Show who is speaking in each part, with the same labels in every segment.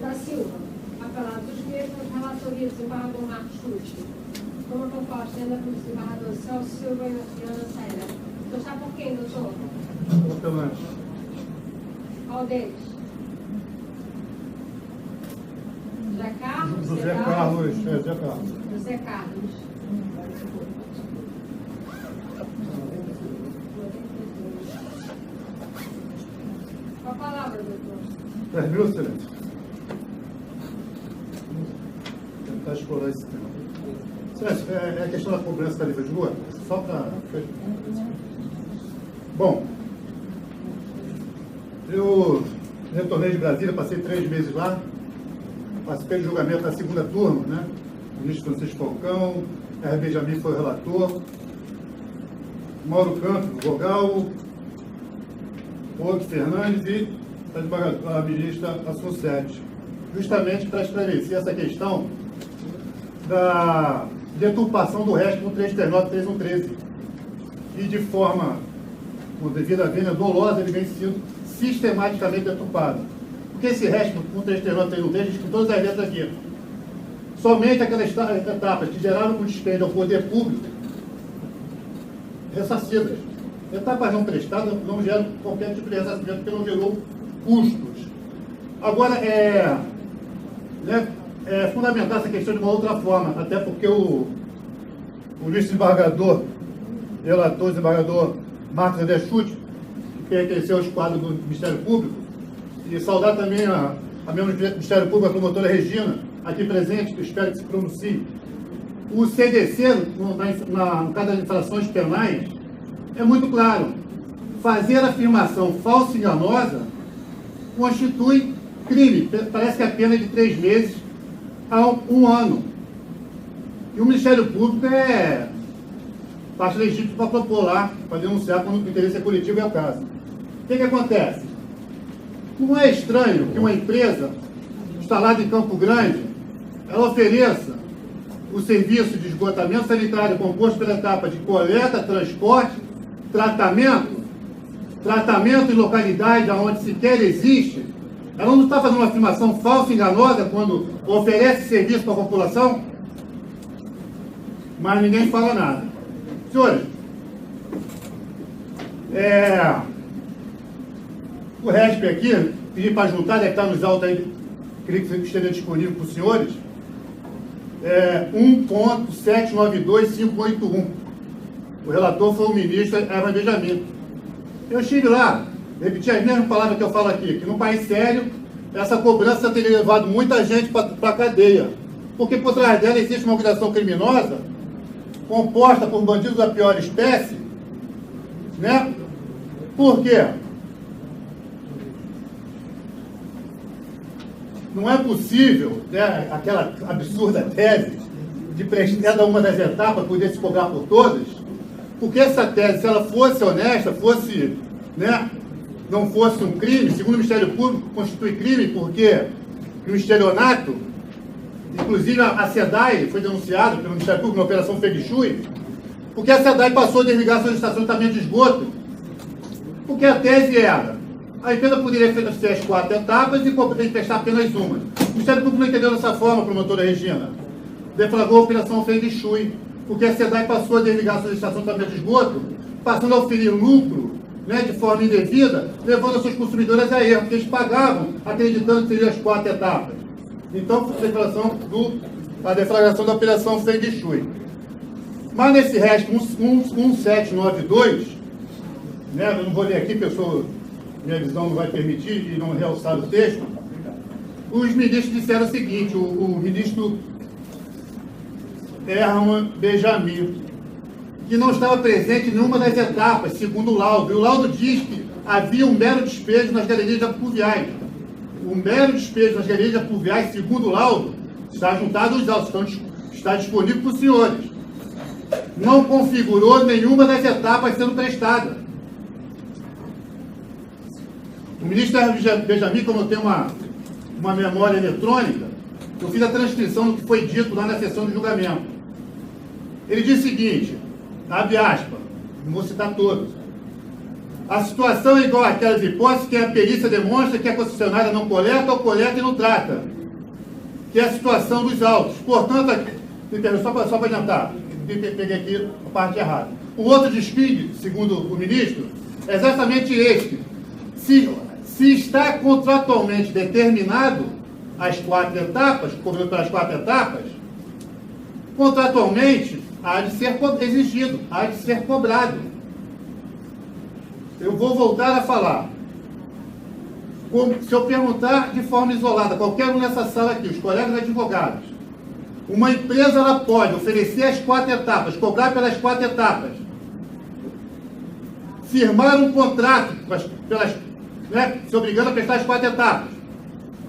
Speaker 1: Da Silva, apelado dos mesmos, relatoria do desembargador Marcos Lúcio. Como proposta, ainda pelo desembargador Celso Silva e Ana Saira. Então está por quem, doutor?
Speaker 2: Apelante.
Speaker 1: Qual deles? José Carlos?
Speaker 2: José Carlos. José Carlos.
Speaker 1: José Carlos. Com a palavra, doutor.
Speaker 2: Permissão, excelência. Vou tentar explorar esse tema. Excelência, é a questão da cobrança da tarifa de lua? Só para... Bom, eu retornei de Brasília, passei 3 meses lá, participei do julgamento da segunda turma, né? O ministro Francisco Falcão, R. Benjamin foi o relator, Mauro Campos, vogal, Outro Fernandes e a ministra Assunção Sete, justamente para esclarecer essa questão da deturpação do RESP no 339-3113, e de forma, com devida vênia dolosa, ele vem sendo sistematicamente deturpado. Porque esse RESP no 339-3113 diz que todas as letras aqui, somente aquelas etapas que geraram um dispêndio ao poder público, ressarcidas. Etapas não prestadas não geram qualquer tipo de ressarcimento, porque não gerou custos. Agora, é fundamental essa questão de uma outra forma, até porque o vice-desembargador, relator, desembargador Marcos André Chute, que pertenceu ao quadros do Ministério Público, e saudar também a membro do Ministério Público, a promotora Regina, aqui presente, que eu espero que se pronuncie. O CDC, no caso das infrações penais, é muito claro. Fazer afirmação falsa e enganosa constitui crime. Parece que a pena é de 3 meses a 1 ano. E o Ministério Público é parte legítima para propor lá, para denunciar quando o interesse é coletivo é o caso. O que acontece? Não é estranho que uma empresa instalada em Campo Grande, ela ofereça o serviço de esgotamento sanitário composto pela etapa de coleta, transporte, tratamento em localidade onde sequer existe. Ela não está fazendo uma afirmação falsa e enganosa quando oferece serviço para a população? Mas ninguém fala nada. Senhores, o RESP aqui, pedi para juntar, deve estar nos autos aí, queria que esteja disponível para os senhores, 1.792581. O relator foi o ministro R. Benjamin. Eu estive lá, repeti as mesmas palavras que eu falo aqui, que num país sério, essa cobrança teria levado muita gente para a cadeia. Porque por trás dela existe uma organização criminosa, composta por bandidos da pior espécie, né? Por quê? Não é possível, né, aquela absurda tese de cada uma das etapas poder se cobrar por todas, porque essa tese, se ela fosse honesta, fosse, né, não fosse um crime, segundo o Ministério Público, constitui crime, porque o estelionato, inclusive a SEDAI foi denunciada pelo Ministério Público na Operação Feng Shui, porque a SEDAI passou a desligar suas estações de tratamento de esgoto, porque a tese era: a empresa poderia fazer as 4 etapas e prestar apenas uma. O Ministério Público não entendeu dessa forma, promotora Regina. Deflagrou a Operação Feng Shui, porque a SEDAI passou a desligar suas estações de tratamento de esgoto, passando a oferir lucro, né, de forma indevida, levando as suas consumidoras a erro, porque eles pagavam acreditando que seriam as 4 etapas. Então, foi a deflagração da Operação Feng Shui. Mas nesse resto, 1792, né, eu não vou ler aqui, pessoal, minha visão não vai permitir e não realçar o texto, os ministros disseram o seguinte, o ministro R. Benjamin, que não estava presente em nenhuma das etapas, segundo o laudo. E o laudo diz que havia um mero despejo nas galerias pluviais. O mero despejo nas galerias pluviais, segundo o laudo, está juntado aos autos, está disponível para os senhores. Não configurou nenhuma das etapas sendo prestada. O ministro Benjamin, como eu tenho uma memória eletrônica, eu fiz a transcrição do que foi dito lá na sessão de julgamento. Ele diz o seguinte, abre aspas, não vou citar todos: A situação é igual àquelas hipóteses que a perícia demonstra que a concessionária não coleta ou coleta e não trata, que é a situação dos autos. Portanto, aqui, só para adiantar, peguei aqui a parte errada. O outro desfile, segundo o ministro, é exatamente este. Se está contratualmente determinado as 4 etapas, cobrando pelas 4 etapas, contratualmente há de ser exigido, há de ser cobrado. Eu vou voltar a falar. Se eu perguntar de forma isolada, qualquer um nessa sala aqui, os colegas advogados, uma empresa ela pode oferecer as 4 etapas, cobrar pelas 4 etapas, firmar um contrato, se obrigando a prestar as 4 etapas,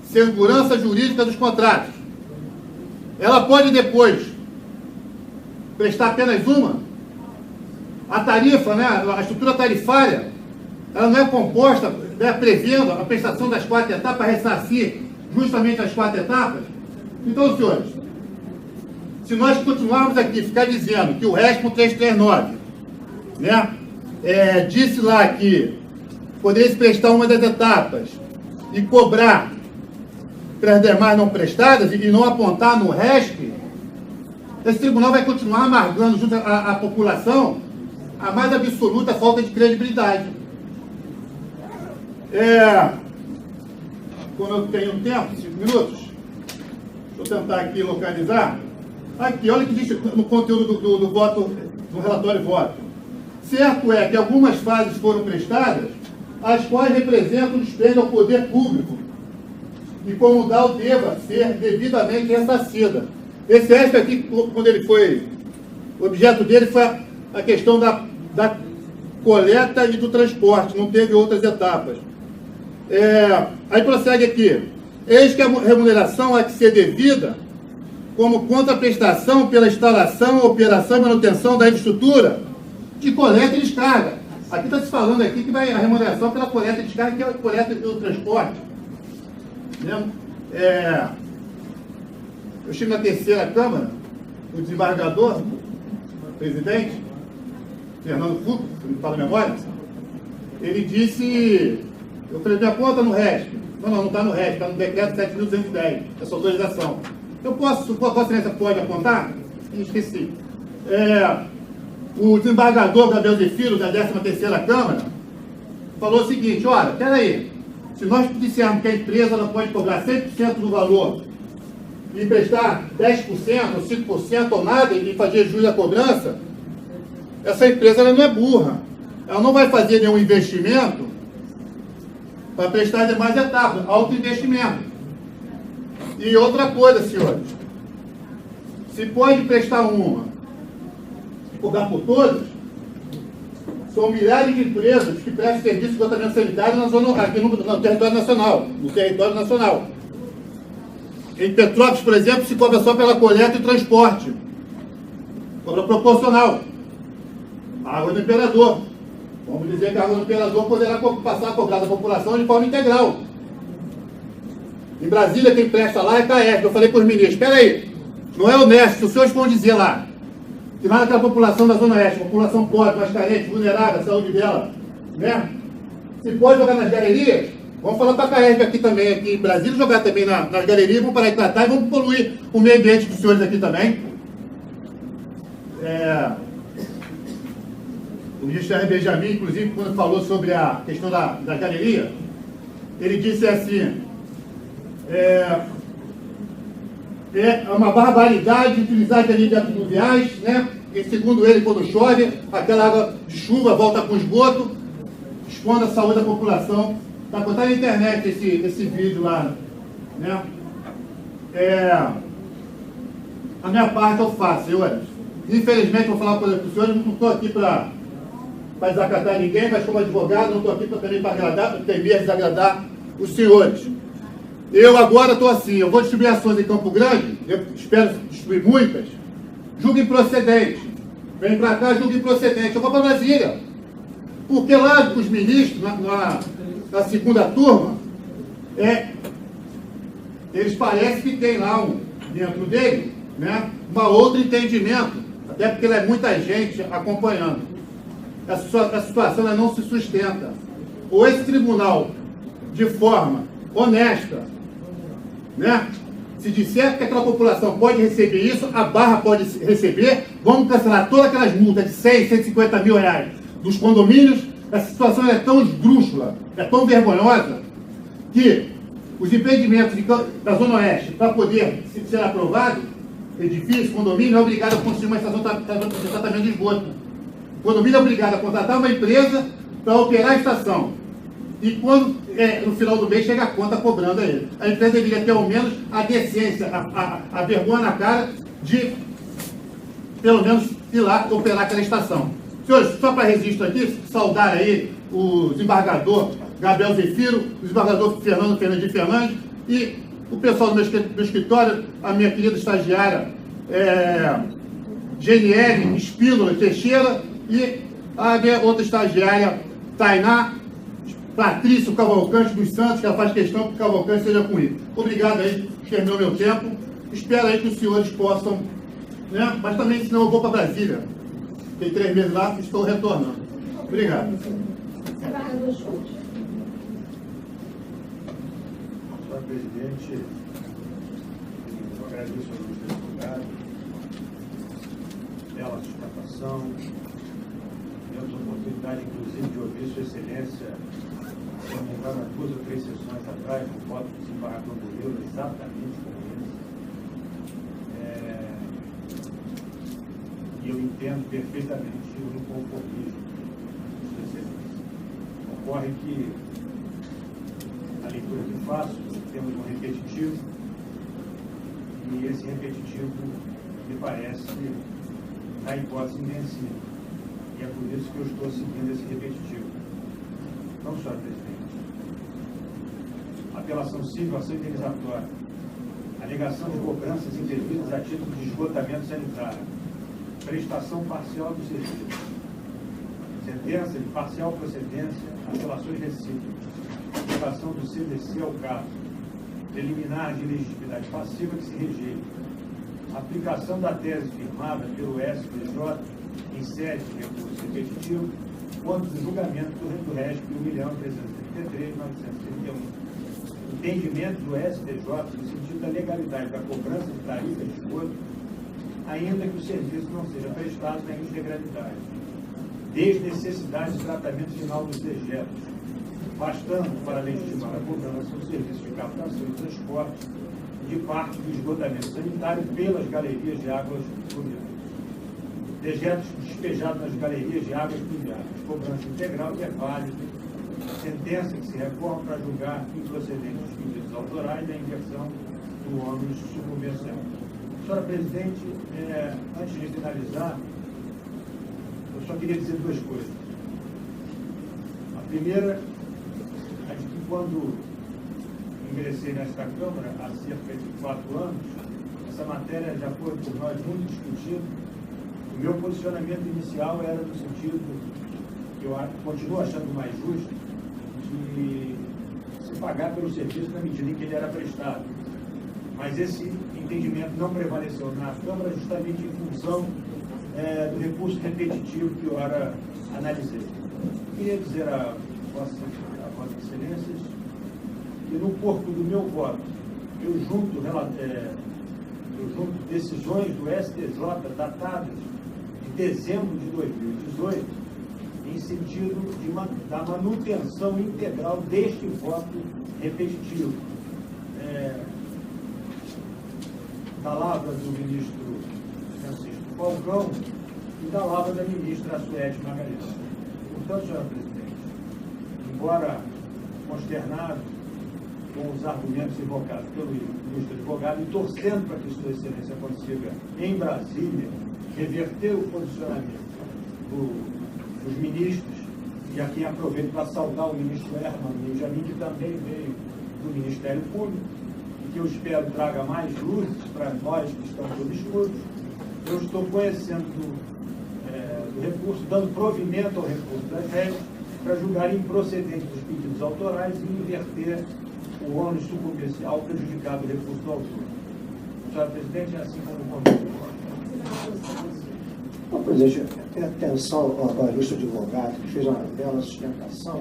Speaker 2: segurança jurídica dos contratos. Ela pode depois prestar apenas uma. A tarifa, a estrutura tarifária, ela não é composta, prevendo a prestação das 4 etapas para ressarcir justamente as 4 etapas. Então, senhores, se nós continuarmos aqui, ficar dizendo que o RESPO 339, disse lá que poderia se prestar uma das etapas e cobrar pelas demais não prestadas e não apontar no RESP, esse tribunal vai continuar amargando junto à população a mais absoluta falta de credibilidade. Quando eu tenho tempo, 5 minutos, deixa eu tentar aqui localizar. Aqui, olha o que diz no conteúdo do voto, do relatório de voto. Certo é que algumas fases foram prestadas, as quais representam o dispêndio ao poder público, e como tal deva ser devidamente ressarcida. Esse resto aqui, quando ele foi, o objeto dele foi a questão da coleta e do transporte, não teve outras etapas. Aí prossegue aqui. Eis que a remuneração há que ser devida como contraprestação pela instalação, operação e manutenção da infraestrutura de coleta e descarga. Aqui está se falando aqui que vai a remuneração pela coleta e descarga, que é a coleta e o transporte. Eu estive na 3ª Câmara, o desembargador, presidente, Fernando Fux, se não me fala a memória, ele disse, eu falei, minha conta no RESP. Não está no RESP, está no decreto 7.210, essa autorização. Eu posso, Vossa Excelência pode apontar? Esqueci. O desembargador Gabriel Zefiro, da 13ª Câmara, falou o seguinte, olha, peraí, se nós dissermos que a empresa ela pode cobrar 100% do valor e prestar 10% ou 5% ou nada e fazer jus à cobrança, essa empresa ela não é burra. Ela não vai fazer nenhum investimento para prestar demais etapas, alto investimento. E outra coisa, senhores, se pode prestar uma e cobrar por todas, são milhares de empresas que prestam serviço de esgotamento sanitário aqui no território nacional. No território nacional. Em Petrópolis, por exemplo, se cobra só pela coleta e transporte. Cobra proporcional. A água do Imperador. Vamos dizer que a água do Imperador poderá passar a cobrar da população de forma integral. Em Brasília, quem presta lá é CAESP. Eu falei para os ministros, espera aí, não é honesto, se os senhores vão dizer lá, que lá naquela população da Zona Oeste, população pobre, mais carente, vulnerável, a saúde dela, se pode jogar nas galerias, vamos falar para a CAESP aqui também, aqui em Brasília, jogar também nas galerias, vamos parar de tratar e vamos poluir o meio ambiente dos senhores aqui também. O ministro R. Benjamin, inclusive, quando falou sobre a questão da galeria, ele disse assim, é uma barbaridade utilizar galerias fluviais, e segundo ele, quando chove, aquela água de chuva volta com esgoto, expondo a saúde da população. Está botando na internet esse vídeo lá, A minha parte eu faço, senhores. Infelizmente, vou falar uma coisa para os senhores, não estou aqui para desacatar ninguém, mas como advogado, não estou aqui também para agradar, para temer desagradar os senhores. Eu agora estou assim, eu vou distribuir ações em Campo Grande, eu espero distribuir muitas, julgo improcedente. Vem para cá, julgo improcedente. Eu vou para Brasília. Porque lá os ministros, na segunda turma, eles parecem que tem lá dentro dele, um outro entendimento, até porque é muita gente acompanhando. a situação ela não se sustenta. Ou esse tribunal, de forma honesta, né? Se disser que aquela população pode receber isso, a Barra pode receber, vamos cancelar todas aquelas multas de 100, 150 mil reais dos condomínios. Essa situação é tão esdrúxula, é tão vergonhosa, que os empreendimentos da Zona Oeste, para poder ser aprovado, edifício, condomínio, é obrigado a construir uma estação de tratamento de esgoto. O condomínio é obrigado a contratar uma empresa para operar a estação. E quando, no final do mês, chega a conta cobrando a ele. A empresa deveria ter, ao menos, a decência, a vergonha na cara de, pelo menos, ir lá operar aquela estação. Senhores, só para registro aqui, saudar aí o desembargador Gabriel Zefiro, o desembargador Fernando Fernandes e o pessoal do escritório, a minha querida estagiária GNL Espínola Teixeira e a minha outra estagiária Tainá Patrício Cavalcante dos Santos, que ela faz questão que o Cavalcante seja comigo. Obrigado aí, terminou meu tempo. Espero aí que os senhores possam, né? Mas também, senão eu vou para Brasília. Fiquei 3 meses lá e estou retornando. Obrigado.
Speaker 1: Desembargador Schultz.
Speaker 3: Senhor presidente, eu agradeço ao ministro advogado pela sustentação. Tivemos a oportunidade, inclusive, de ouvir Sua Excelência, se não me engano, 2 ou 3 sessões atrás, no voto do desembargador Murilo, exatamente como esse. E eu entendo perfeitamente o inconformismo de Sua Excelência. Ocorre que a leitura que faço, temos um repetitivo, e esse repetitivo me parece, na hipótese, invencível. E é por isso que eu estou seguindo esse repetitivo. Não, senhor presidente. Apelação civil, ação indenizatória. Alegação de cobranças indevidas a título de esgotamento sanitário. Prestação parcial do serviço. Sentença de parcial procedência, apelações recíprocas. Aplicação do CDC ao caso. Preliminar de legitimidade passiva que se rejeita. Aplicação da tese firmada pelo STJ em sede de recurso repetitivo quanto do julgamento do RESP 1.333.931. Entendimento do STJ no sentido da legalidade da cobrança de tarifa de esgoto, ainda que o serviço não seja prestado na integralidade. Desnecessidade de tratamento final dos dejetos, bastando para legitimar a cobrança do serviço de captação e transporte de parte do esgotamento sanitário pelas galerias de águas pluviais. Dejetos despejados nas galerias de águas pluviais. Cobrança integral que é válida. Sentença que se reforma para julgar improcedente os pedidos autorais da inversão do ônus subconvencial. Senhora presidente, antes de finalizar, eu só queria dizer 2 coisas. A primeira é de que quando ingressei nesta Câmara, há cerca de 4 anos, essa matéria já foi por nós muito discutida. O meu posicionamento inicial era no sentido, que eu continuo achando mais justo, de se pagar pelo serviço na medida em que ele era prestado. Mas esse entendimento não prevaleceu na Câmara justamente em função do recurso repetitivo que eu ora analisei. Queria dizer a Vossas Excelências que no corpo do meu voto eu junto decisões do STJ datadas de dezembro de 2018 em sentido da manutenção integral deste voto repetitivo. Da lavra do ministro Francisco Falcão e da lavra da ministra Suete Magalhães. Portanto, senhora presidente, embora consternado com os argumentos invocados pelo ministro advogado e torcendo para que Sua Excelência consiga, em Brasília, reverter o posicionamento dos ministros, e aqui aproveito para saudar o ministro Herman Benjamin, que também veio do Ministério Público, e que eu espero traga mais luzes para nós que estamos obscuros. Eu estou conhecendo do recurso, dando provimento ao recurso das regras, para julgar improcedente os pedidos autorais e inverter o ônus subconvencial prejudicado do recurso do autor. Senhora presidente, é assim como o convite.
Speaker 4: Bom, presidente, atenção ao ilustre advogado que fez uma bela sustentação,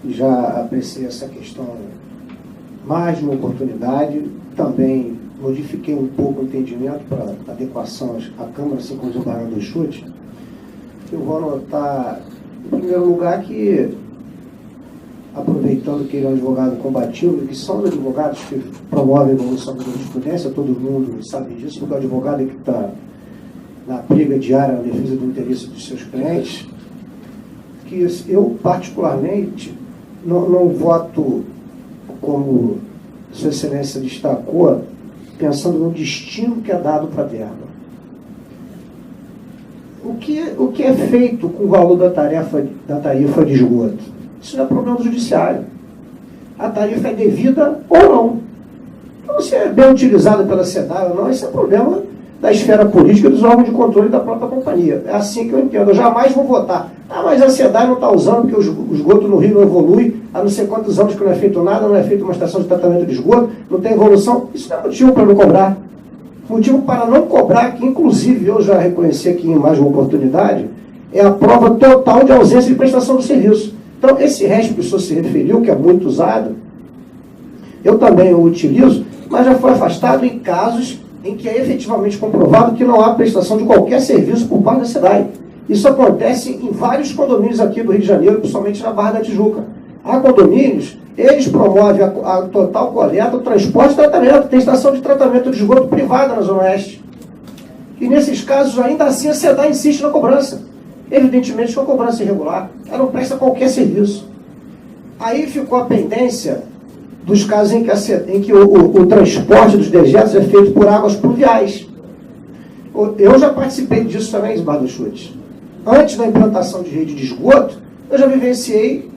Speaker 4: eu já apreciei essa questão mais de uma oportunidade, também modifiquei um pouco o entendimento para adequação à Câmara, assim como o desembargador Chute. Eu vou anotar, em primeiro lugar, que, aproveitando que ele é um advogado combativo, que são os advogados que promovem a evolução da jurisprudência, todo mundo sabe disso, porque o advogado é que está na briga diária, na defesa do interesse dos seus clientes, que eu, particularmente, não voto, como Sua Excelência destacou, pensando no destino que é dado para a verba. O que é feito com o valor da tarifa de esgoto? Isso não é problema do judiciário. A tarifa é devida ou não. Então, se é bem utilizada pela SEDAI ou não, isso é problema da esfera política, dos órgãos de controle da própria companhia. É assim que eu entendo. Eu jamais vou votar. Mas a SEDAI não está usando porque o esgoto no Rio não evolui, há não sei quantos anos que não é feito nada, não é feita uma estação de tratamento de esgoto, não tem evolução. Isso não é motivo para não cobrar. Motivo para não cobrar, que inclusive eu já reconheci aqui em mais uma oportunidade, é a prova total de ausência de prestação do serviço. Então, esse RESP que o senhor se referiu, que é muito usado, eu também o utilizo, mas já foi afastado em casos em que é efetivamente comprovado que não há prestação de qualquer serviço por parte da SEDAI. Isso acontece em vários condomínios aqui do Rio de Janeiro, principalmente na Barra da Tijuca. Há condomínios, eles promovem a total coleta, o transporte e tratamento. Tem estação de tratamento de esgoto privada na Zona Oeste. E nesses casos, ainda assim, a SEDAI insiste na cobrança. Evidentemente que é uma cobrança irregular. Ela não presta qualquer serviço. Aí ficou a pendência dos casos em que o transporte dos dejetos é feito por águas pluviais. Eu já participei disso também, Esbardo Chute. Antes da implantação de rede de esgoto, eu já vivenciei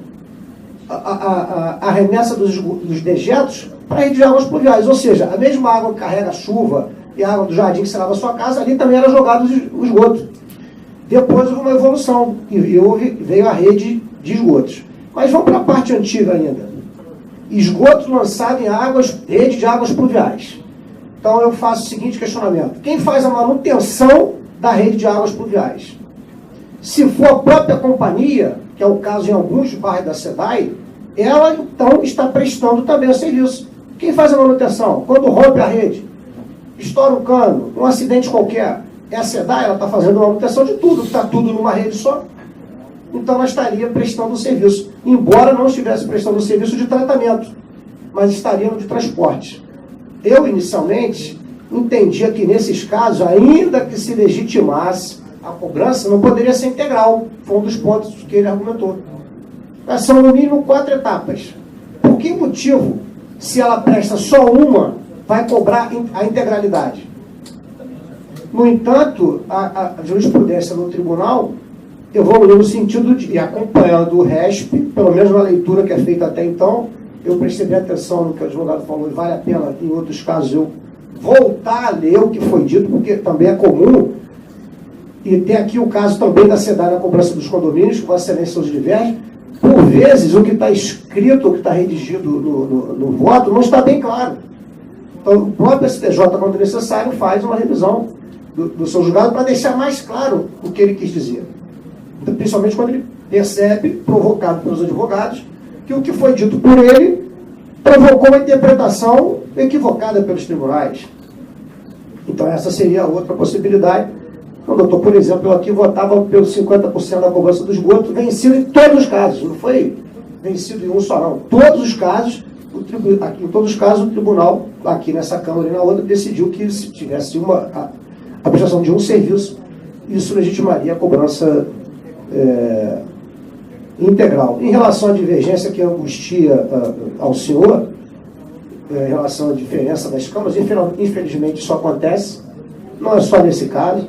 Speaker 4: a remessa dos dejetos para a rede de águas pluviais. Ou seja, a mesma água que carrega a chuva e a água do jardim que se lava a sua casa, ali também era jogado o esgoto. Depois houve uma evolução e veio a rede de esgotos. Mas vamos para a parte antiga ainda. Esgoto lançado em rede de águas pluviais. Então eu faço o seguinte questionamento. Quem faz a manutenção da rede de águas pluviais? Se for a própria companhia, que é o caso em alguns bairros da SEDAI, ela então está prestando também o serviço. Quem faz a manutenção? Quando rompe a rede, estoura um cano, um acidente qualquer, é a SEDAI, ela está fazendo a manutenção de tudo, está tudo numa rede só. Então ela estaria prestando o serviço, embora não estivesse prestando o serviço de tratamento, mas estaria no de transporte. Eu, inicialmente, entendia que nesses casos, ainda que se legitimasse a cobrança, não poderia ser integral. Foi um dos pontos que ele argumentou. Mas são, no mínimo, 4 etapas. Por que motivo, se ela presta só uma, vai cobrar a integralidade? No entanto, a jurisprudência no tribunal evoluiu no sentido de, e acompanhando o RESP, pelo menos na leitura que é feita até então, eu prestei atenção no que o advogado falou, e vale a pena, em outros casos, eu voltar a ler o que foi dito, porque também é comum, e tem aqui o caso também da SEDAI na cobrança dos condomínios, que Vossa Excelência os diverge. Por vezes, o que está escrito, o que está redigido no voto, não está bem claro. Então, o próprio STJ, quando necessário, faz uma revisão do seu julgado para deixar mais claro o que ele quis dizer. Principalmente quando ele percebe, provocado pelos advogados, que o que foi dito por ele provocou uma interpretação equivocada pelos tribunais. Então essa seria a outra possibilidade. Então, doutor, por exemplo, eu aqui votava pelos 50% da cobrança do esgoto, vencido em todos os casos, não foi vencido em um só não. Todos os casos, em todos os casos, o tribunal, aqui nessa Câmara e na outra, decidiu que se tivesse a prestação de um serviço, isso legitimaria a cobrança integral. Em relação à divergência que angustia ao senhor, em relação à diferença das câmaras, infelizmente isso acontece, não é só nesse caso.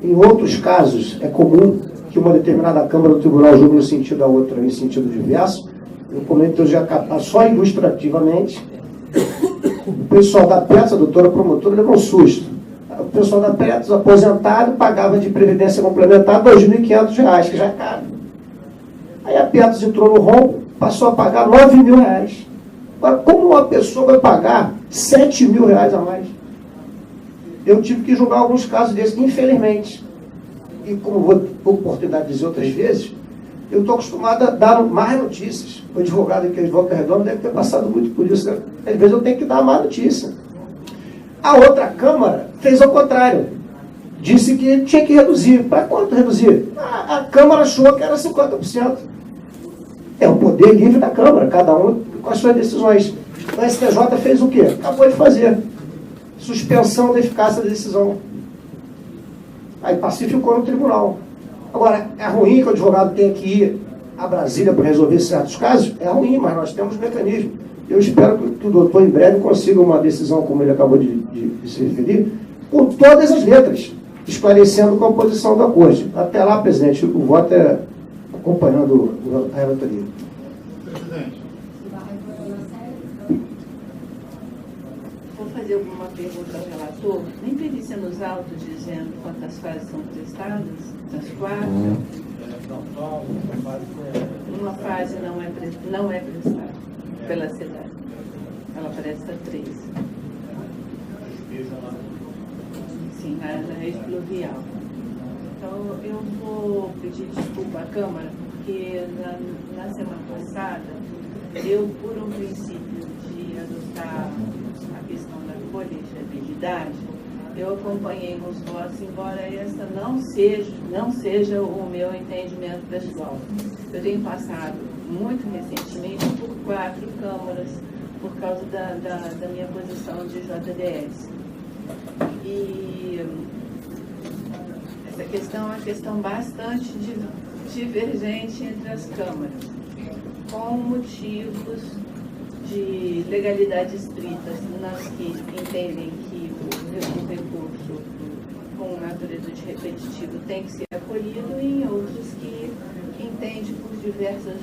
Speaker 4: Em outros casos é comum que uma determinada câmara do tribunal julgue no sentido, a outra em sentido diverso. Eu comento já só ilustrativamente. O pessoal da PETS, a doutora promotora, levou um susto. O pessoal da PETS, aposentado, pagava de previdência complementar R$ 2.500, que já é caro. Aí a PETS entrou no rombo, passou a pagar R$ 9.000. Agora, como uma pessoa vai pagar R$ 7.000 a mais? Eu tive que julgar alguns casos desses, infelizmente. e como vou ter oportunidade de dizer outras vezes, eu estou acostumado a dar mais notícias. O advogado aqui de Volta Redonda deve ter passado muito por isso, né? Às vezes eu tenho que dar má notícia. A outra Câmara fez ao contrário. Disse que tinha que reduzir. Para quanto reduzir? A Câmara achou que era 50%. É o poder livre da Câmara, cada um com as suas decisões. O STJ fez o quê? Acabou de fazer. Suspensão da eficácia da decisão. Aí pacificou no tribunal. Agora, é ruim que o advogado tenha que ir a Brasília para resolver certos casos? É ruim, mas nós temos mecanismo. Eu espero que o doutor em breve consiga uma decisão, como ele acabou de se referir, com todas as letras, esclarecendo qual a posição da Corte. Até lá, presidente, o voto é acompanhando a relatoria.
Speaker 2: Presidente.
Speaker 5: Vou fazer alguma pergunta ao relator. Nem perícia nos autos dizendo quantas fases são prestadas? Das 4? Uma fase não é prestada pela cidade. Ela presta 3. Sim, na rede fluvial. Então, eu vou pedir desculpa à Câmara, porque na semana passada, eu, por um princípio de adotar a questão da colegiabilidade, eu acompanhei nos votos, embora esta não seja o meu entendimento pessoal. Eu tenho passado muito recentemente por 4 câmaras, por causa da minha posição de JDS. E essa questão é uma questão bastante divergente entre as câmaras, com motivos de legalidade estrita, nas que entendem que o recurso com natureza de repetitivo tem que ser acolhido, e em outros que entendem por diversas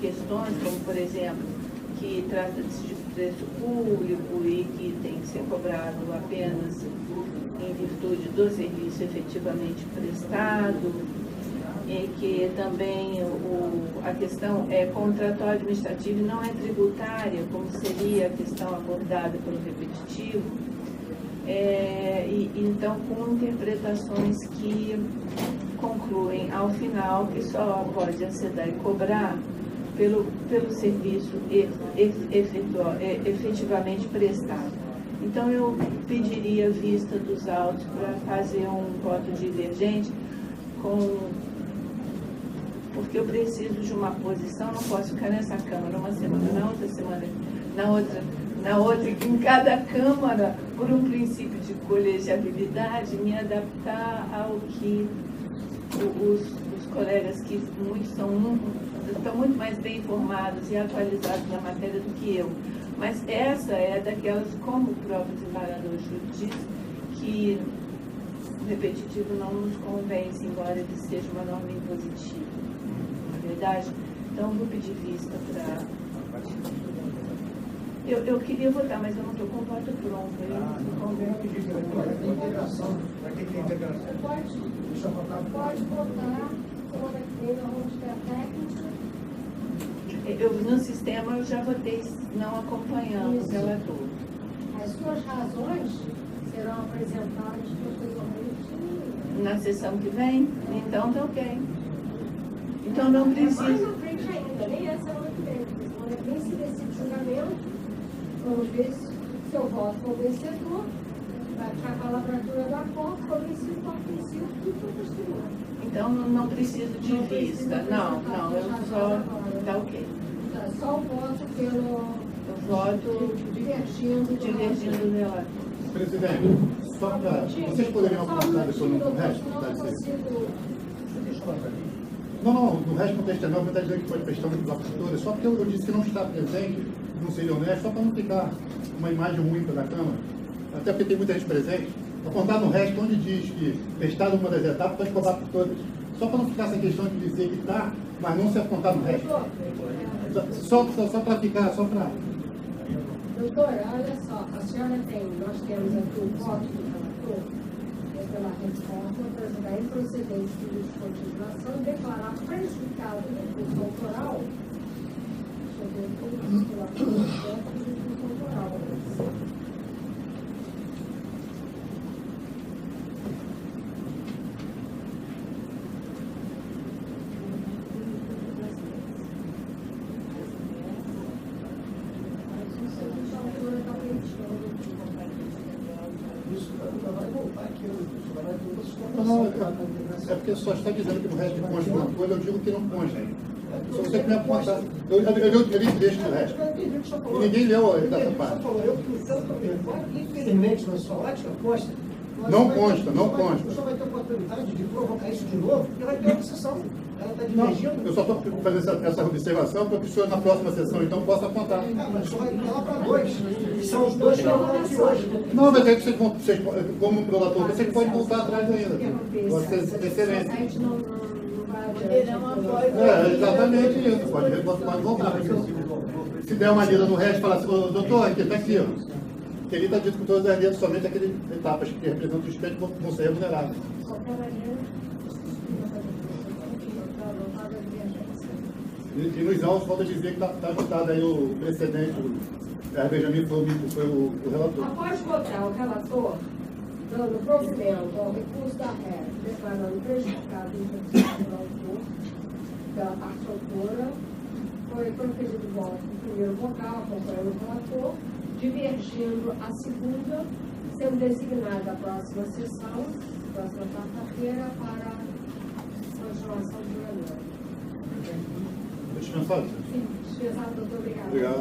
Speaker 5: questões, como por exemplo, que trata-se de preço público e que tem que ser cobrado apenas em virtude do serviço efetivamente prestado, e que também a questão é contratual administrativa e não é tributária, como seria a questão abordada pelo repetitivo, e então com interpretações que concluem ao final que só pode a SEDAI cobrar pelo serviço efetivamente prestado. Então eu pediria vista dos autos para fazer um voto divergente, porque eu preciso de uma posição, não posso ficar nessa Câmara uma semana, na outra semana, na outra, em cada Câmara, por um princípio de colegiabilidade, me adaptar ao que os colegas que estão muito mais bem informados e atualizados na matéria do que eu. Mas essa é daquelas, como o próprio desembargador diz, que o repetitivo não nos convence, embora ele seja uma norma impositiva. Não é verdade? Então, vou pedir vista para... Eu queria votar, mas eu não estou com o voto pronto.
Speaker 1: Pode votar, semana que vem nós vamos ter a técnica.
Speaker 5: No sistema eu já votei não acompanhando o relator.
Speaker 1: As suas razões serão apresentadas posteriormente
Speaker 5: na sessão que vem? Então tá ok. Então não precisa.
Speaker 1: Mais na frente ainda, nem é semana que vem. Semana que vem se decide julgamento. Vamos ver se o seu voto for vencedor. Vai ficar a lavratura do acordo, for vencido, for vencido, tudo foi posterior.
Speaker 5: Então não preciso de vista. Não, eu só. Tá ok.
Speaker 1: Só o voto pelo.
Speaker 5: O voto
Speaker 1: divergindo
Speaker 5: do relator.
Speaker 2: Presidente, só para. Vocês poderiam apontar depois no resto? Não, no resto do texto não, está dizendo que pode prestar uma postura, só porque eu disse que não está presente, não seria honesto, só para não ficar uma imagem ruim para a Câmara, até porque tem muita gente presente, apontar no resto onde diz que prestar uma das etapas pode cobrar por todas, só para não ficar essa questão de dizer que está, mas não se apontar no resto. Só para ficar, só para...
Speaker 1: Doutora, olha só, a senhora nós temos aqui o voto do relator, pela reforma, para ajudar em procedência de continuação, declarar prejudicado o recurso autoral. Deixa eu ver aqui, pela recurso autoral.
Speaker 4: ela vai voltar aqui, ela vai ter uma
Speaker 2: Não,
Speaker 4: sustentação.
Speaker 2: é porque só está dizendo que no resto consta uma coisa, eu digo que não consta. Se você me apontar, eu li trecho do resto. E ninguém leu essa parte.
Speaker 4: Infelizmente, na sua ótica, consta.
Speaker 2: Não consta, não consta.
Speaker 4: O senhor vai ter oportunidade de provocar isso de novo, porque vai ter outra sessão. Ela está divergindo.
Speaker 2: Eu só estou fazendo essa observação para que o senhor, na próxima sessão, então, possa apontar.
Speaker 4: Mas o senhor vai falar para dois. São os dois que estão aqui hoje.
Speaker 2: Não, mas é que vocês, como prolator, vocês podem voltar atrás ainda. Vocês
Speaker 1: A
Speaker 2: excelente.
Speaker 1: gente não vai
Speaker 5: Poderão apoiar.
Speaker 2: É exatamente isso. Pode voltar. Se der uma lida no resto, fala assim, ô, doutor, aqui está aqui, ó. Que ele está dito que todas as letras, somente aquelas etapas que representam o espelho vão ser remuneradas. E nos autos, volta a dizer que está ajustado aí o precedente. O Benjamin foi o relator.
Speaker 1: Após votar o relator, dando provimento ao recurso da ré, declarando prejudicado o exercício do autor, pela parte autora, foi proferido o voto do primeiro vogal, acompanhando o relator, divergindo a segunda, sendo designada a próxima sessão, próxima quarta-feira, para a continuação do julgamento.
Speaker 2: Dispensado?
Speaker 1: Sim, dispensado, doutor, obrigado.
Speaker 2: Obrigado.